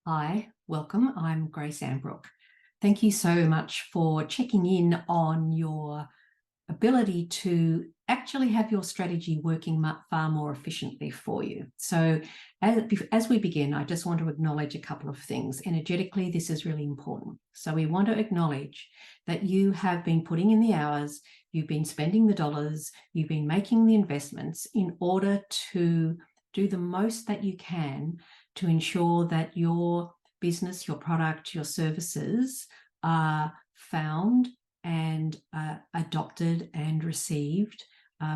Hi, welcome. I'm Grace Ambrook. Thank you so much for checking in on your ability to actually have your strategy working far more efficiently for you. So as we begin, I just want to acknowledge a couple of things. Energetically, this is really important. So we want to acknowledge that you have been putting in the hours, you've been spending the dollars, you've been making the investments in order to do the most that you can to ensure that your business, your product, your services are found and adopted and received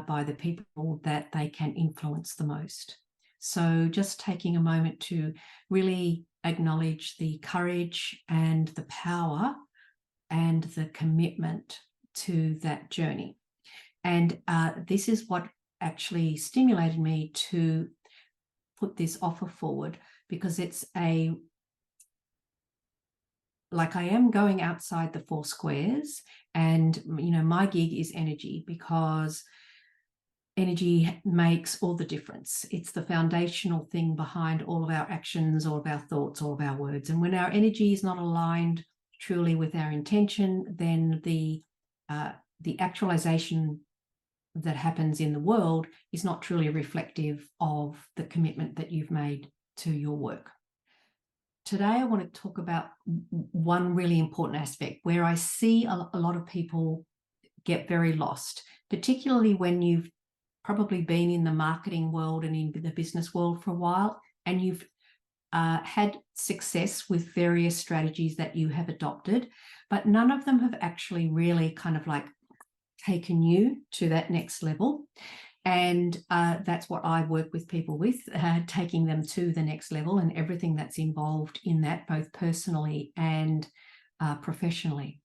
by the people that they can influence the most. So just taking a moment to really acknowledge the courage and the power and the commitment to that journey. And this is what actually stimulated me to put this offer forward, because it's I am going outside the four squares, and my gig is energy, because energy makes all the difference. It's the foundational thing behind all of our actions, all of our thoughts, all of our words. And when our energy is not aligned truly with our intention, then the actualization that happens in the world is not truly reflective of the commitment that you've made to your work. Today, I want to talk about one really important aspect where I see a lot of people get very lost, particularly when you've probably been in the marketing world and in the business world for a while, and you've had success with various strategies that you have adopted, but none of them have actually really kind of like taken you to that next level. And that's what I work with people with, taking them to the next level and everything that's involved in that, both personally and professionally.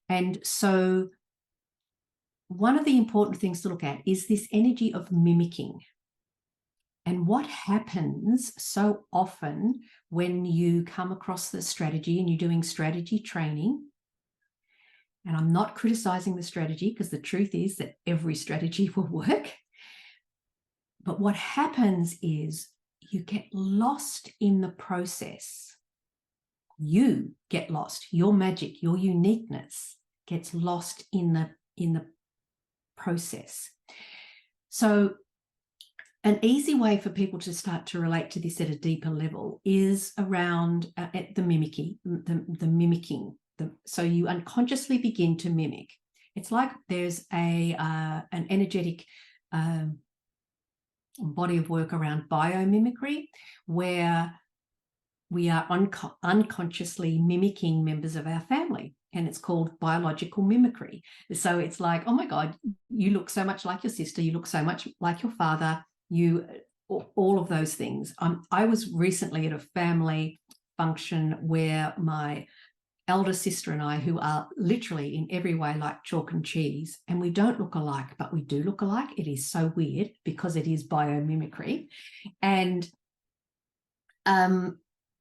And so one of the important things to look at is this energy of mimicking. And what happens so often when you come across the strategy and you're doing strategy training, and I'm not criticizing the strategy, because the truth is that every strategy will work. But what happens is you get lost in the process. You get lost. Your magic, your uniqueness gets lost in the process. So an easy way for people to start to relate to this at a deeper level is around the mimicking. So you unconsciously begin to mimic. It's like there's an energetic body of work around biomimicry, where we are unconsciously mimicking members of our family, and it's called biological mimicry. So it's like, oh my God, you look so much like your sister, you look so much like your father, all of those things. I was recently at a family function where my elder sister and I, who are literally in every way like chalk and cheese, and we don't look alike, but we do look alike. It is so weird because it is biomimicry. And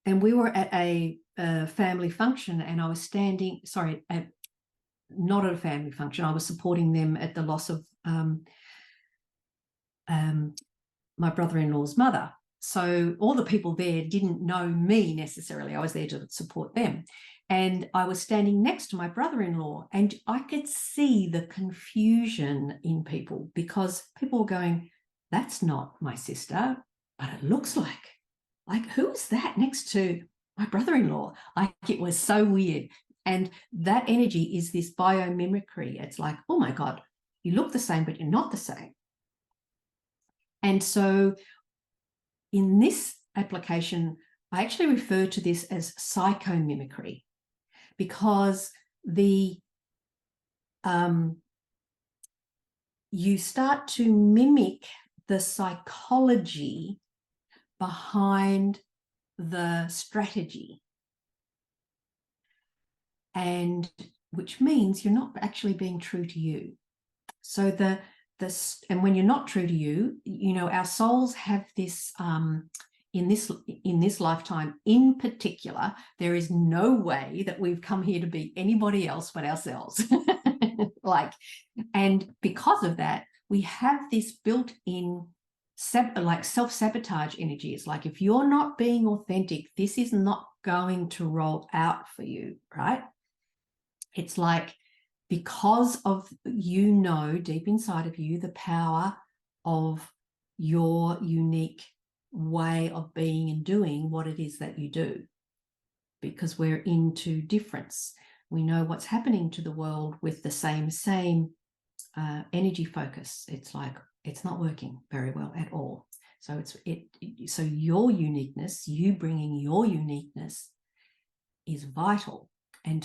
we were at a family function, and I was not at a family function. I was supporting them at the loss of my brother-in-law's mother. So all the people there didn't know me necessarily. I was there to support them. And I was standing next to my brother-in-law, and I could see the confusion in people, because people were going, that's not my sister, but it looks like who is that next to my brother-in-law? Like, it was so weird. And that energy is this biomimicry. It's like, oh my God, you look the same, but you're not the same. And so in this application, I actually refer to this as psychomimicry, because you start to mimic the psychology behind the strategy, and which means you're not actually being true to you. So and when you're not true to you, our souls have this in this lifetime in particular, there is no way that we've come here to be anybody else but ourselves. And because of that, we have this built-in self-sabotage energy. It's like, if you're not being authentic, this is not going to roll out for you, right? It's like, because of, you know, deep inside of you, the power of your unique way of being and doing what it is that you do, because we're into difference. We know what's happening to the world with the same energy focus. It's like, it's not working very well at all. So so your uniqueness, you bringing your uniqueness, is vital. And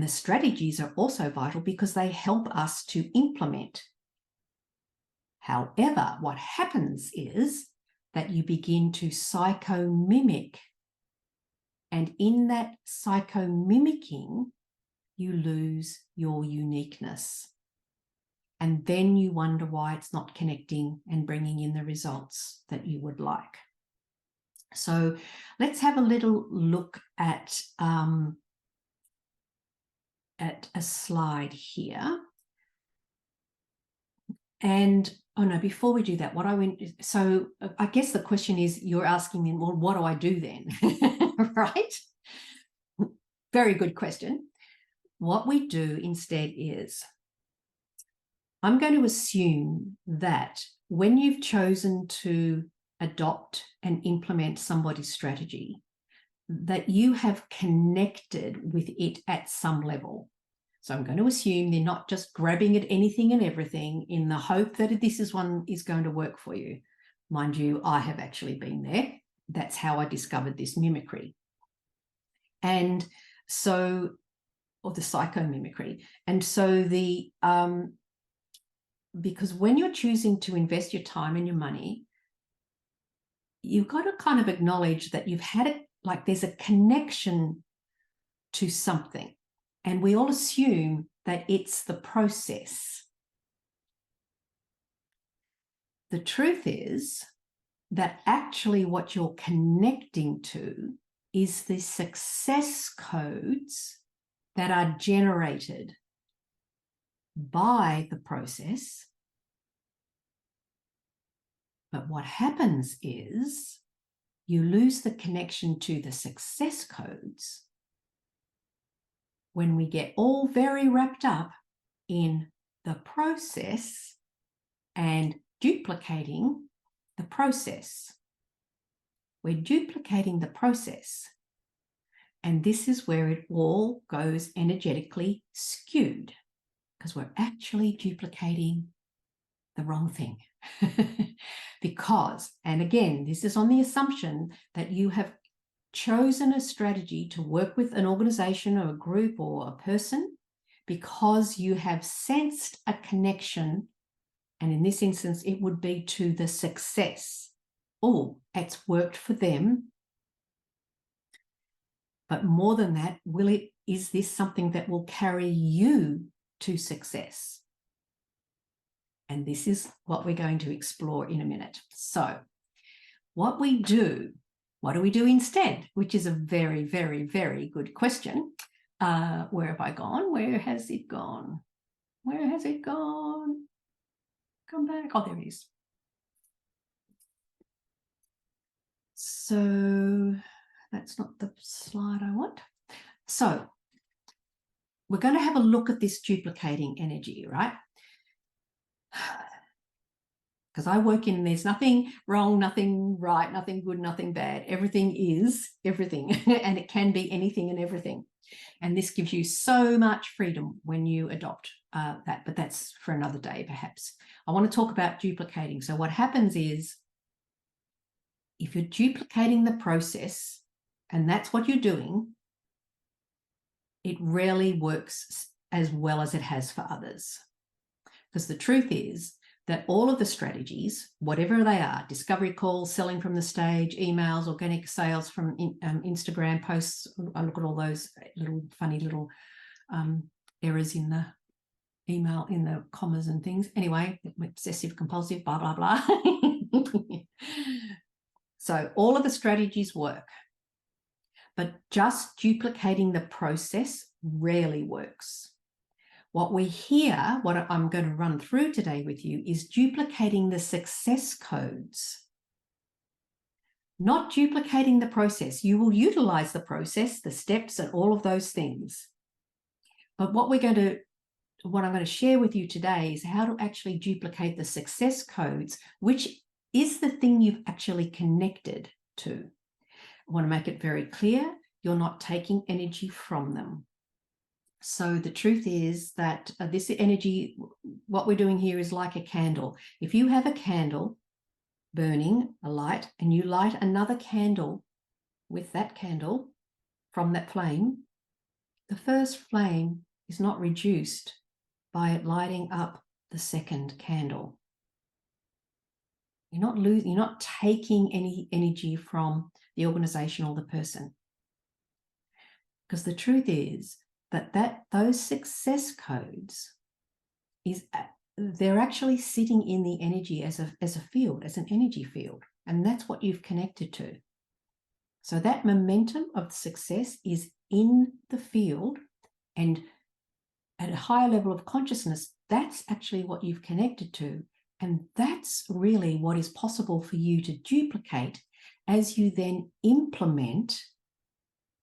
the strategies are also vital because they help us to implement. However, what happens is that you begin to psycho-mimic. And in that psycho-mimicking, you lose your uniqueness. And then you wonder why it's not connecting and bringing in the results that you would like. So let's have a little look at a slide here. And, oh no, before we do that, so I guess the question is, you're asking me, well, what do I do then? Right? Very good question. What we do instead is, I'm going to assume that when you've chosen to adopt and implement somebody's strategy, that you have connected with it at some level. So I'm going to assume they're not just grabbing at anything and everything in the hope that this one is going to work for you. Mind you, I have actually been there. That's how I discovered this mimicry. And so, or the psychomimicry. And so because when you're choosing to invest your time and your money, you've got to kind of acknowledge that you've had it, like there's a connection to something. And we all assume that it's the process. The truth is that actually what you're connecting to is the success codes that are generated by the process. But what happens is you lose the connection to the success codes when we get all very wrapped up in the process and duplicating the process. We're duplicating the process. And this is where it all goes energetically skewed, because we're actually duplicating the wrong thing. Because, and again, this is on the assumption that you have chosen a strategy to work with an organization or a group or a person because you have sensed a connection, and in this instance it would be to the success. Oh, it's worked for them. But more than that, is this something that will carry you to success? And this is what we're going to explore in a minute. So what do we do instead? Which is a very, very, very good question. Where have I gone? Where has it gone? Where has it gone? Come back. Oh, there it is. So that's not the slide I want. So we're going to have a look at this duplicating energy, right? Because I work in, there's nothing wrong, nothing right, nothing good, nothing bad. Everything is everything, and it can be anything and everything. And this gives you so much freedom when you adopt that, but that's for another day, perhaps. I want to talk about duplicating. So what happens is, if you're duplicating the process, and that's what you're doing, it rarely works as well as it has for others. Because the truth is that all of the strategies, whatever they are, discovery calls, selling from the stage, emails, organic sales from Instagram posts, I look at all those little funny little errors in the email, in the commas and things. Anyway, obsessive compulsive, blah, blah, blah. So all of the strategies work, but just duplicating the process rarely works. What I'm going to run through today with you is duplicating the success codes. not duplicating the process. You will utilize the process, the steps, and all of those things. But what I'm going to share with you today is how to actually duplicate the success codes, which is the thing you've actually connected to. I want to make it very clear, you're not taking energy from them. So the truth is that this energy, what we're doing here is like a candle. If you have a candle burning, a light, and you light another candle with that candle from that flame, the first flame is not reduced by it lighting up the second candle. You're not taking any energy from the organization or the person. Because the truth is that those success codes they're actually sitting in the energy as a field, as an energy field, and that's what you've connected to. So that momentum of success is in the field, and at a higher level of consciousness, that's actually what you've connected to, and that's really what is possible for you to duplicate as you then implement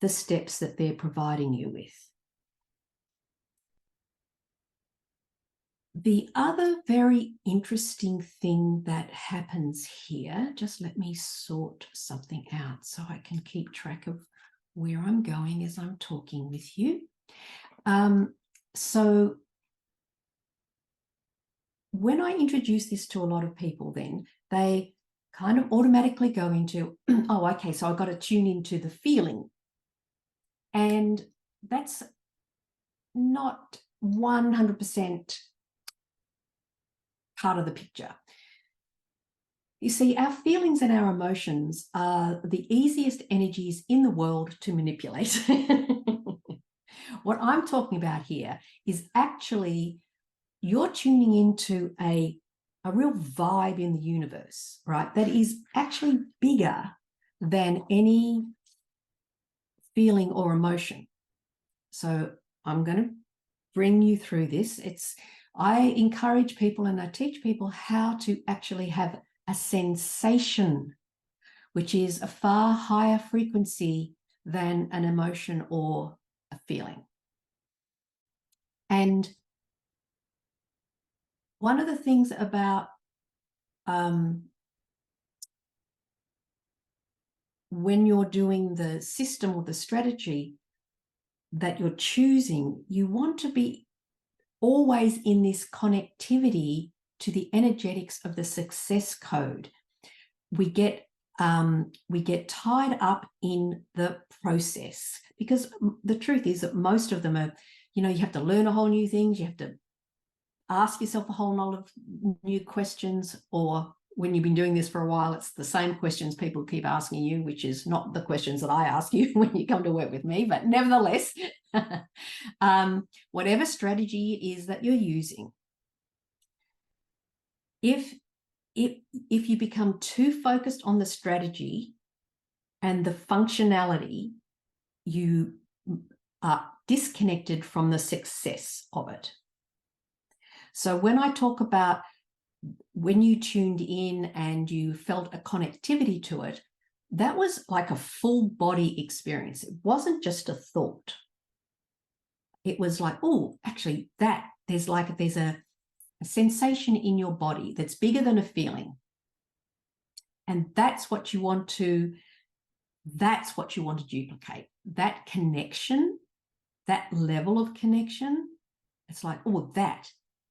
the steps that they're providing you with. The other very interesting thing that happens here, just let me sort something out so I can keep track of where I'm going as I'm talking with you. So when I introduce this to a lot of people, then they kind of automatically go into, oh, okay, so I've got to tune into the feeling. And that's not 100% part of the picture. You see, our feelings and our emotions are the easiest energies in the world to manipulate. What I'm talking about here is actually you're tuning into a real vibe in the universe, right? That is actually bigger than any feeling or emotion. So I'm going to bring you through this. I encourage people and I teach people how to actually have a sensation, which is a far higher frequency than an emotion or a feeling. And one of the things about when you're doing the system or the strategy that you're choosing, you want to be always in this connectivity to the energetics of the success code. We get tied up in the process because the truth is that most of them are, you have to learn a whole new things. You have to ask yourself a whole lot of new questions, or when you've been doing this for a while, it's the same questions people keep asking you, which is not the questions that I ask you when you come to work with me, but nevertheless, whatever strategy it is that you're using, if you become too focused on the strategy and the functionality, you are disconnected from the success of it. So when I talk about when you tuned in and you felt a connectivity to it, that was like a full body experience. It wasn't just a thought. It was like, oh, actually there's a sensation in your body that's bigger than a feeling. And that's what you want to duplicate. That connection, that level of connection. It's like, oh,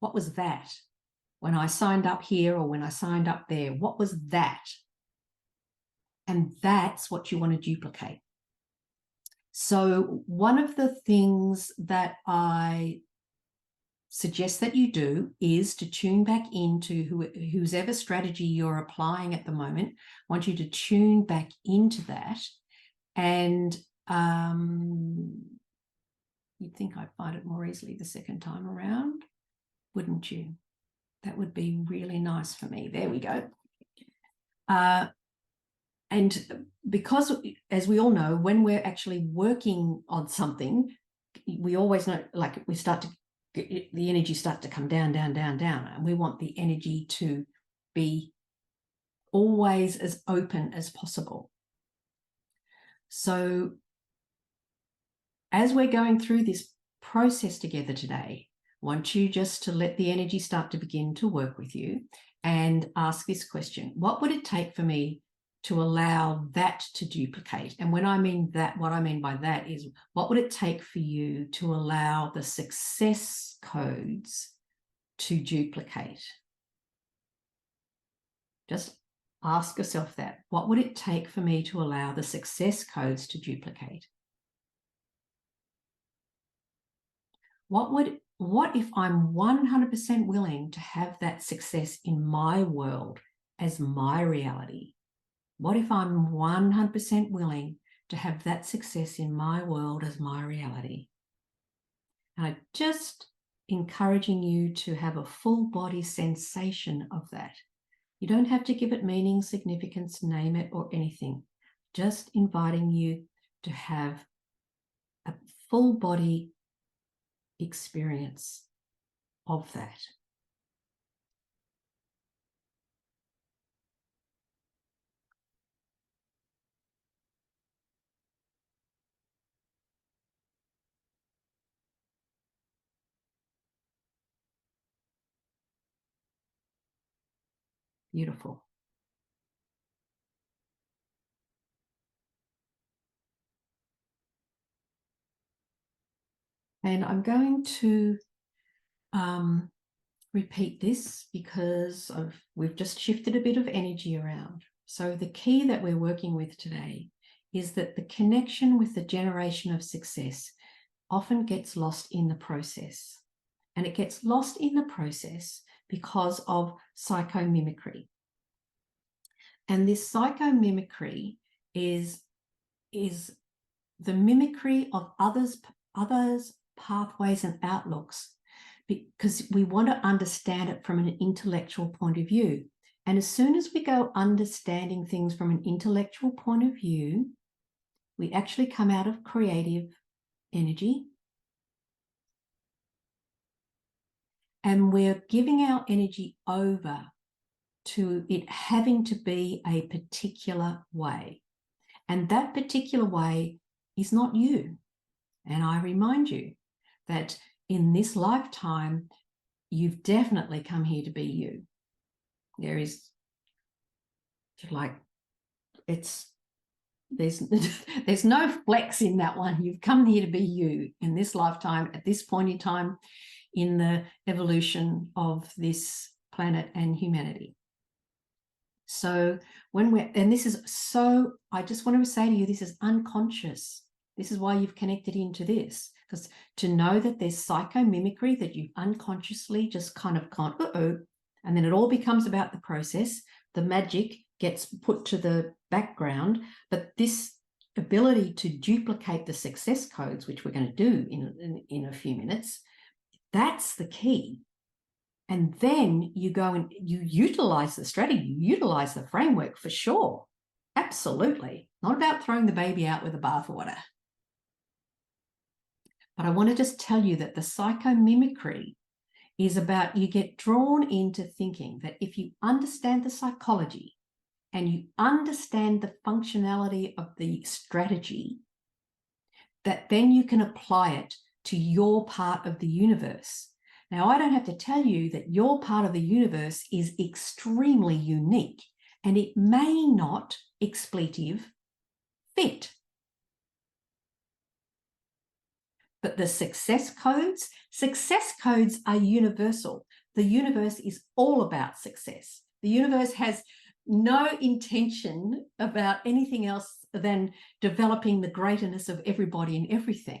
what was that? When I signed up here or when I signed up there, what was that? And that's what you want to duplicate. So one of the things that I suggest that you do is to tune back into whoever strategy you're applying at the moment. I want you to tune back into that. And you'd think I'd find it more easily the second time around, wouldn't you? That would be really nice for me. There we go. And because, as we all know, when we're actually working on something, we always know, like the energy starts to come down, down, down, down. And we want the energy to be always as open as possible. So as we're going through this process together today, I want you just to let the energy start to begin to work with you and ask this question: what would it take for me to allow that to duplicate? And when I mean that, what I mean by that is, what would it take for you to allow the success codes to duplicate? Just ask yourself that. What would it take for me to allow the success codes to duplicate? What if I'm 100% willing to have that success in my world as my reality? What if I'm 100% willing to have that success in my world as my reality? And I'm just encouraging you to have a full body sensation of that. You don't have to give it meaning, significance, name it, or anything. Just inviting you to have a full body experience of that. Beautiful. And I'm going to repeat this because we've just shifted a bit of energy around. So the key that we're working with today is that the connection with the generation of success often gets lost in the process. And it gets lost in the process because of psychomimicry. And this psychomimicry is the mimicry of others' pathways and outlooks, because we want to understand it from an intellectual point of view. And as soon as we go understanding things from an intellectual point of view, we actually come out of creative energy. And we're giving our energy over to it having to be a particular way. And that particular way is not you. And I remind you that in this lifetime, you've definitely come here to be you. There is, like, there's no flex in that one. You've come here to be you in this lifetime, at this point in time in the evolution of this planet and humanity. So I just want to say to you, this is unconscious. This is why you've connected into this, because to know that there's psychomimicry, that you've unconsciously just kind of gone, and then it all becomes about the process. The magic gets put to the background, but this ability to duplicate the success codes, which we're going to do in a few minutes, that's the key. And then you go and you utilize the strategy, you utilize the framework for sure. Absolutely. Not about throwing the baby out with the bathwater. But I want to just tell you that the psychomimicry is about, you get drawn into thinking that if you understand the psychology and you understand the functionality of the strategy, that then you can apply it to your part of the universe. Now, I don't have to tell you that your part of the universe is extremely unique, and it may not, expletive, fit. But the success codes are universal. The universe is all about success. The universe has no intention about anything else than developing the greatness of everybody and everything.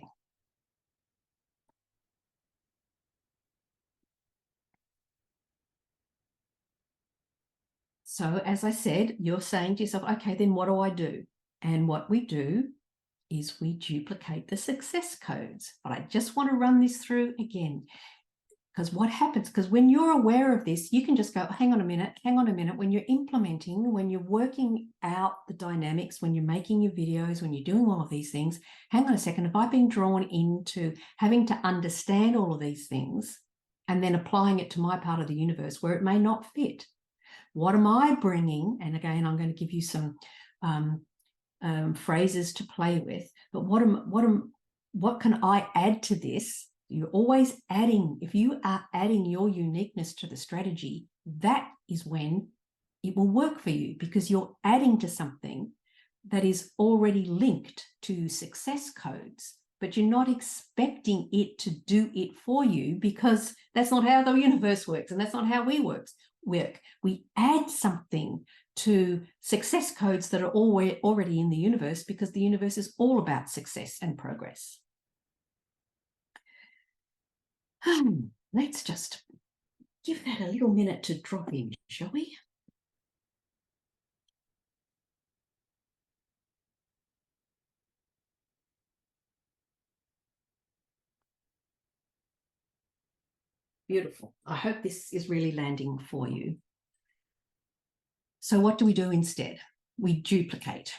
So as I said, you're saying to yourself, okay, then what do I do? And what we do is we duplicate the success codes. But I just want to run this through again, because what happens, because when you're aware of this, you can just go, hang on a minute. When you're implementing, when you're working out the dynamics, when you're making your videos, when you're doing all of these things, hang on a second, have I been drawn into having to understand all of these things and then applying it to my part of the universe where it may not fit? What am I bringing? And again, I'm going to give you some phrases to play with. But what can I add to this? You're always adding. If you are adding your uniqueness to the strategy, that is when it will work for you, because you're adding to something that is already linked to success codes, but you're not expecting it to do it for you, because that's not how the universe works, and that's not how we work. We add something to success codes that are already in the universe, because the universe is all about success and progress. Let's just give that a little minute to drop in, shall we? Beautiful. I hope this is really landing for you. So what do we do instead? We duplicate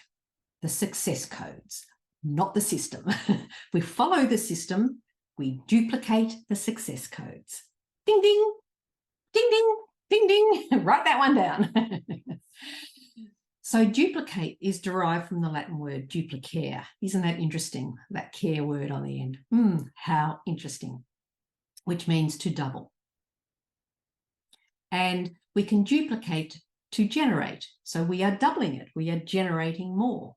the success codes, not the system. We follow the system. We duplicate the success codes. Ding, ding, ding, ding, ding, ding. Write that one down. So duplicate is derived from the Latin word duplicare. Isn't that interesting? That care word on the end. How interesting. Which means to double. And we can duplicate to generate. So we are doubling it. We are generating more.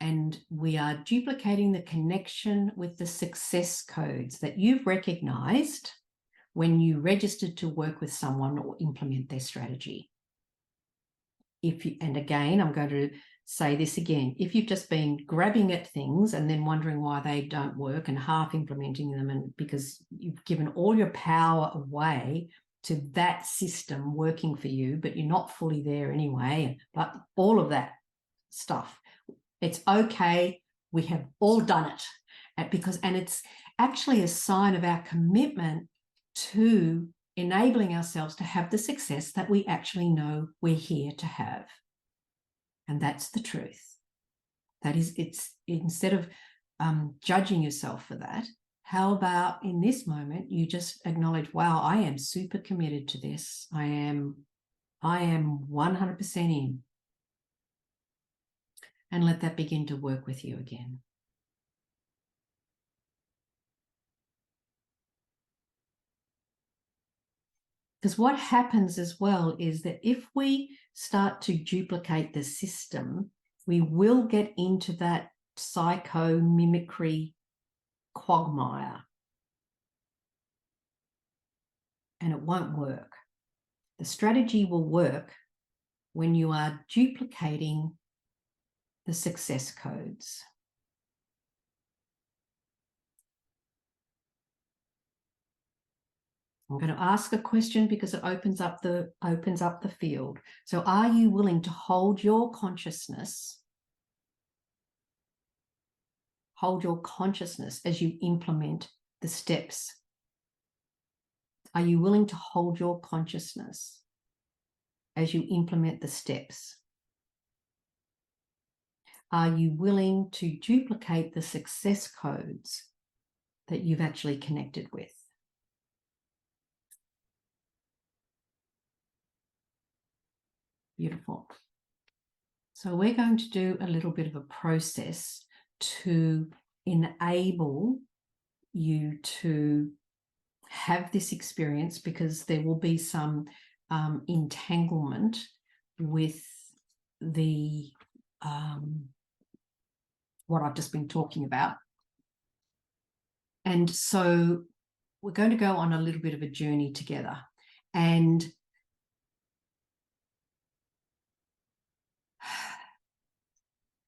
And we are duplicating the connection with the success codes that you've recognized when you registered to work with someone or implement their strategy. And again, I'm going to say this again, if you've just been grabbing at things and then wondering why they don't work and half implementing them, and because you've given all your power away to that system working for you, but you're not fully there anyway, but all of that stuff, it's okay. We have all done it, and it's actually a sign of our commitment to enabling ourselves to have the success that we actually know we're here to have. And that's the truth. That is, it's instead of judging yourself for that, how about in this moment, you just acknowledge, wow, I am super committed to this. I am 100% in. And let that begin to work with you again. Because what happens as well is that if we start to duplicate the system, we will get into that psycho-mimicry quagmire. And it won't work. The strategy will work when you are duplicating the success codes. I'm going to ask a question because it opens up the field. So are you willing to hold your consciousness as you implement the steps? Are you willing to hold your consciousness as you implement the steps? Are you willing to duplicate the success codes that you've actually connected with? Beautiful. So we're going to do a little bit of a process to enable you to have this experience, because there will be some entanglement with the what I've just been talking about. And so we're going to go on a little bit of a journey together. And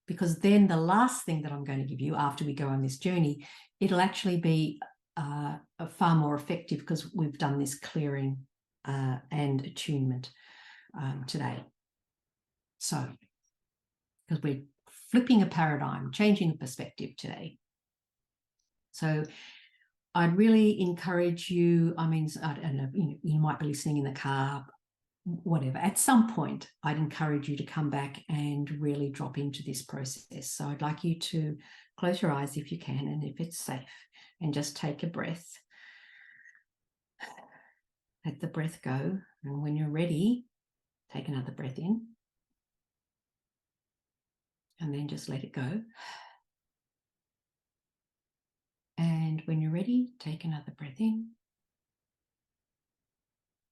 because then the last thing that I'm going to give you after we go on this journey, it'll actually be far more effective, because we've done this clearing and attunement today. So, because we're flipping a paradigm, changing a perspective today. So I'd really encourage you, I mean, I don't know, you might be listening in the car, whatever. At some point, I'd encourage you to come back and really drop into this process. So I'd like you to close your eyes if you can, and if it's safe, and just take a breath. Let the breath go. And when you're ready, take another breath in. And then just let it go. And when you're ready, take another breath in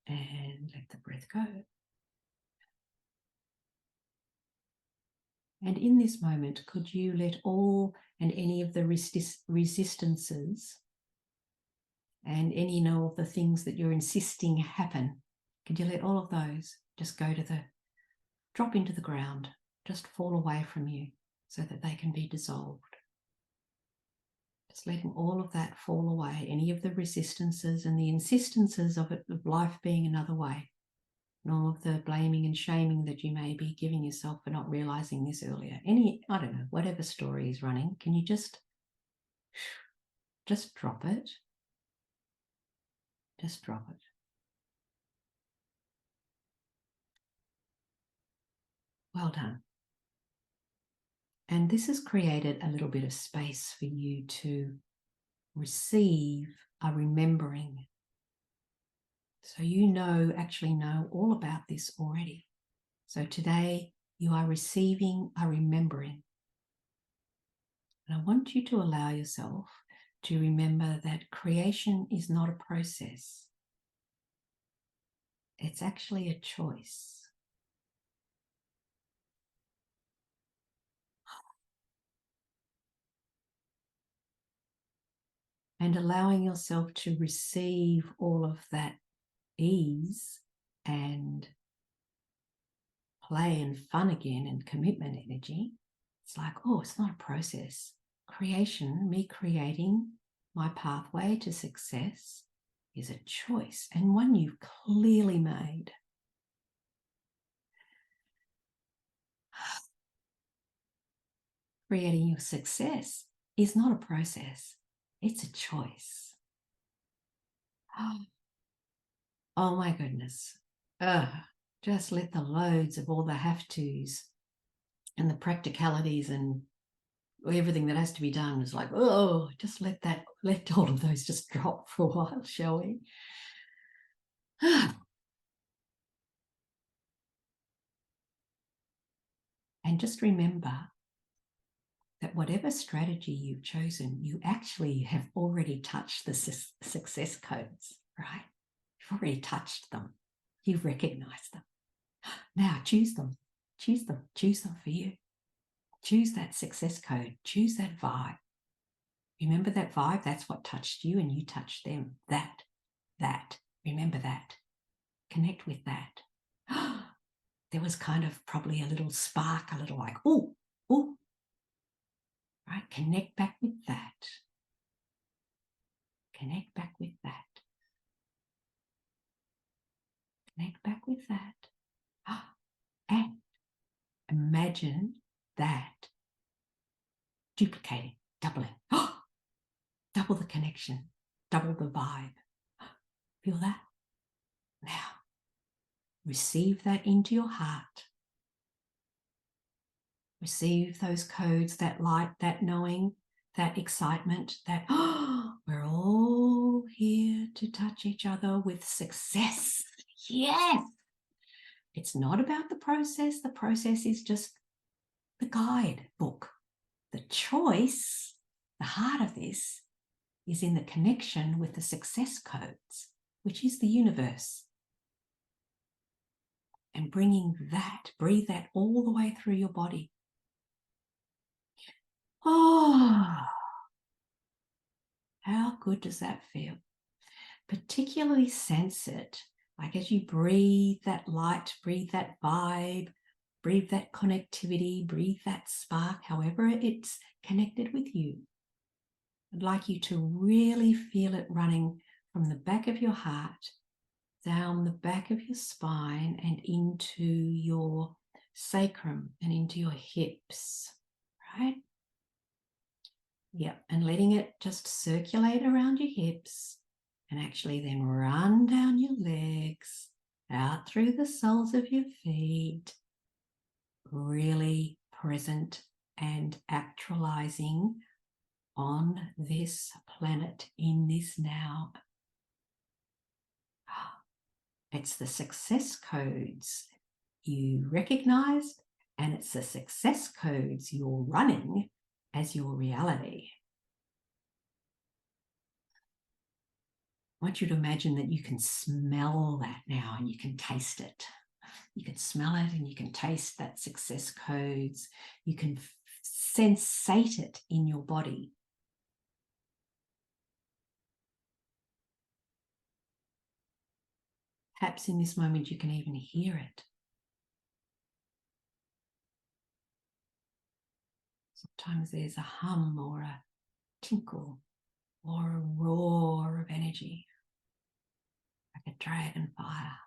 and let the breath go. And in this moment, could you let all and any of the resistances and any of the things that you're insisting happen, could you let all of those just go to drop into the ground, just fall away from you so that they can be dissolved? Just letting all of that fall away, any of the resistances and the insistences of life being another way, and all of the blaming and shaming that you may be giving yourself for not realizing this earlier. I don't know, whatever story is running, can you just drop it? Just drop it. Well done. And this has created a little bit of space for you to receive a remembering. So you actually know all about this already. So today you are receiving a remembering. And I want you to allow yourself to remember that creation is not a process. It's actually a choice. And allowing yourself to receive all of that ease and play and fun again and commitment energy. It's like, oh, it's not a process. Creation, me creating my pathway to success, is a choice, and one you've clearly made. Creating your success is not a process. It's a choice. Oh my goodness. Just let the loads of all the have-tos and the practicalities and everything that has to be done is like, oh, just let all of those just drop for a while, shall we? And just remember that whatever strategy you've chosen, you actually have already touched the success codes, right? You've already touched them. You've recognized them. Now choose them. Choose them. Choose them for you. Choose that success code. Choose that vibe. Remember that vibe? That's what touched you and you touched them. That. Remember that. Connect with that. There was kind of probably a little spark, a little like, oh, right? Connect back with that. Connect back with that. Connect back with that. And imagine that duplicating, doubling. Double the connection, double the vibe. Feel that? Now, receive that into your heart. Receive those codes, that light, that knowing, that excitement, that we're all here to touch each other with success. Yes! It's not about the process. The process is just the guide book. The choice, the heart of this, is in the connection with the success codes, which is the universe. And bringing that, breathe that all the way through your body. Oh, how good does that feel? Particularly sense it, like as you breathe that light, breathe that vibe, breathe that connectivity, breathe that spark, however it's connected with you. I'd like you to really feel it running from the back of your heart, down the back of your spine and into your sacrum and into your hips, right? Yep, and letting it just circulate around your hips and actually then run down your legs, out through the soles of your feet, really present and actualizing on this planet, in this now. It's the success codes you recognized And it's the success codes you're running as your reality. I want you to imagine that you can smell that now and you can taste it. You can smell it and you can taste that success codes. You can sensate it in your body. Perhaps in this moment you can even hear it. Sometimes there's a hum or a tinkle or a roar of energy, like a dragon fire.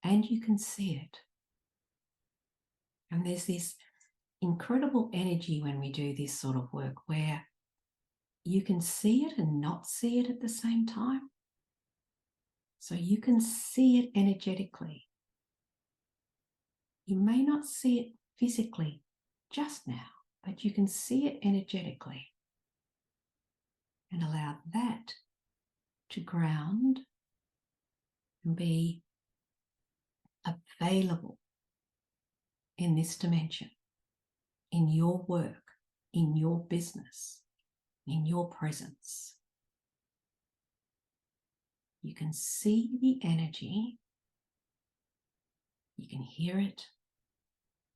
And you can see it. And there's this incredible energy when we do this sort of work where you can see it and not see it at the same time. So you can see it energetically. You may not see it physically just now, but you can see it energetically. And allow that to ground and be available in this dimension, in your work, in your business, in your presence. You can see the energy, you can hear it,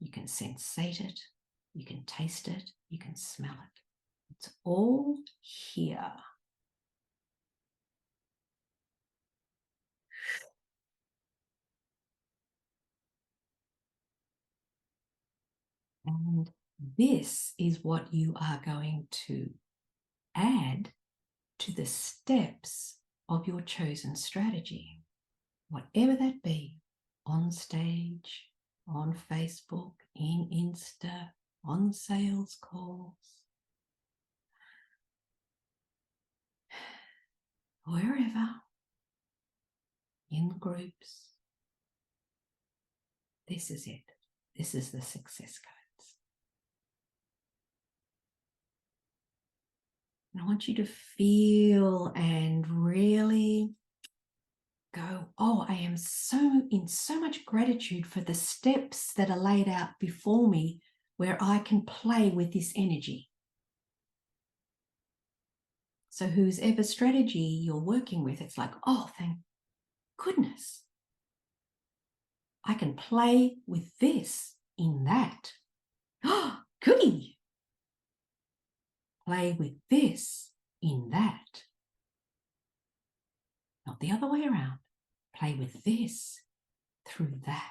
you can sensate it, you can taste it, you can smell it. It's all here. And this is what you are going to add to the steps of your chosen strategy, whatever that be, on stage, on Facebook, in Insta, on sales calls, wherever, in groups. This is it. This is the success codes. And I want you to feel and really go, oh, I am in so much gratitude for the steps that are laid out before me where I can play with this energy. So whose ever strategy you're working with, it's like, oh, thank goodness. I can play with this in that. Oh, goody. Play with this in that. Not the other way around. Play with this through that.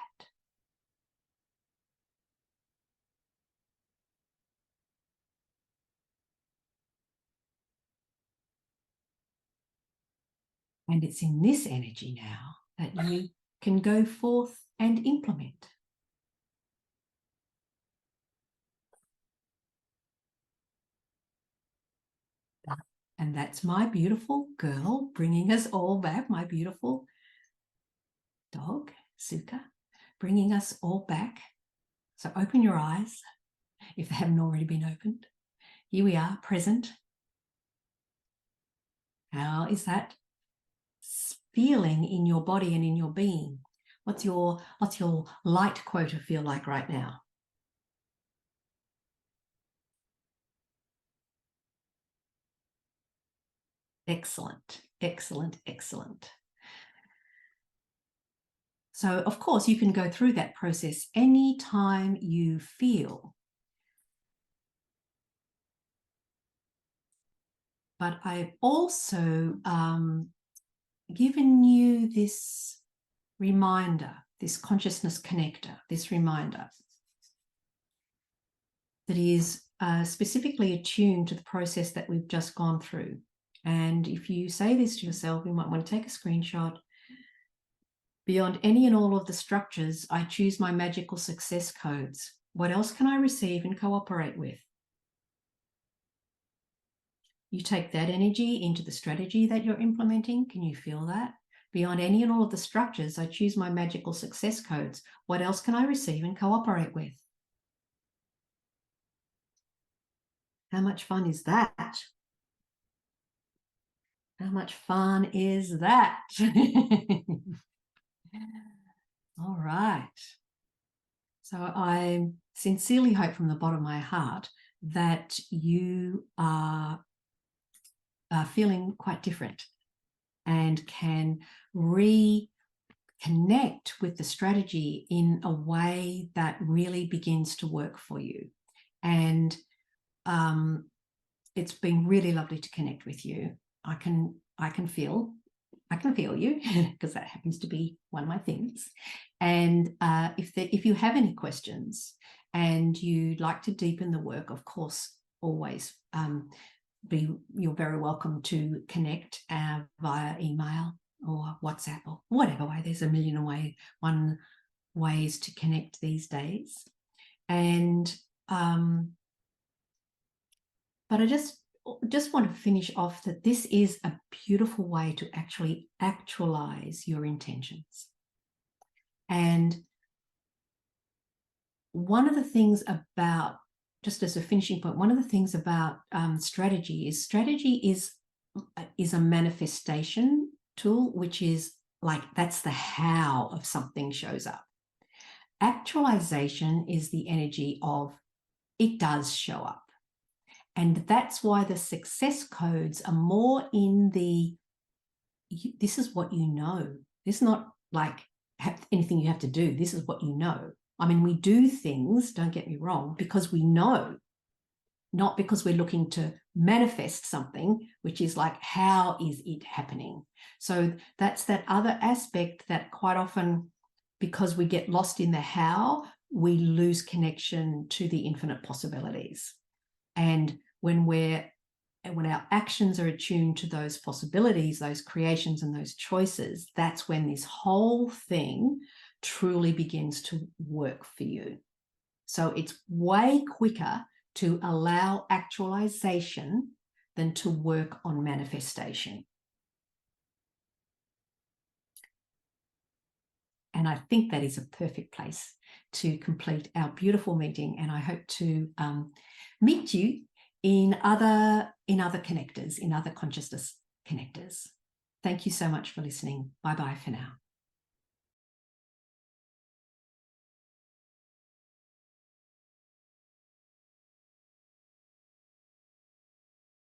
And it's in this energy now that you can go forth and implement. And that's my beautiful girl bringing us all back, my beautiful dog, Suka, bringing us all back. So open your eyes if they haven't already been opened. Here we are, present. How is that feeling in your body and in your being? What's your light quota feel like right now? Excellent, excellent, excellent. So, of course, you can go through that process anytime you feel. But I've also given you this reminder, this consciousness connector, this reminder that is specifically attuned to the process that we've just gone through. And if you say this to yourself, you might want to take a screenshot. Beyond any and all of the structures, I choose my magical success codes. What else can I receive and cooperate with? You take that energy into the strategy that you're implementing. Can you feel that? Beyond any and all of the structures, I choose my magical success codes. What else can I receive and cooperate with? How much fun is that? How much fun is that? All right. So I sincerely hope from the bottom of my heart that you are feeling quite different and can reconnect with the strategy in a way that really begins to work for you. And it's been really lovely to connect with you. I can feel you because that happens to be one of my things. And if you have any questions and you'd like to deepen the work, of course, always you're very welcome to connect via email or WhatsApp or whatever way. There's a million and one ways to connect these days. And but I just want to finish off that this is a beautiful way to actually actualize your intentions. And one of the things about, just as a finishing point, one of the things about strategy is a manifestation tool, which is like, that's the how of something shows up. Actualization is the energy of it does show up. And that's why the success codes are more in the, this is what you know. This is not like anything you have to do. This is what you know. I mean, we do things, don't get me wrong, because we know, not because we're looking to manifest something, which is like, how is it happening? So that's that other aspect that quite often, because we get lost in the how, we lose connection to the infinite possibilities. And when our actions are attuned to those possibilities, those creations and those choices, that's when this whole thing truly begins to work for you. So it's way quicker to allow actualization than to work on manifestation. And I think that is a perfect place to complete our beautiful meeting. And I hope to meet you in other connectors, in other consciousness connectors. Thank you so much for listening. Bye-bye for now.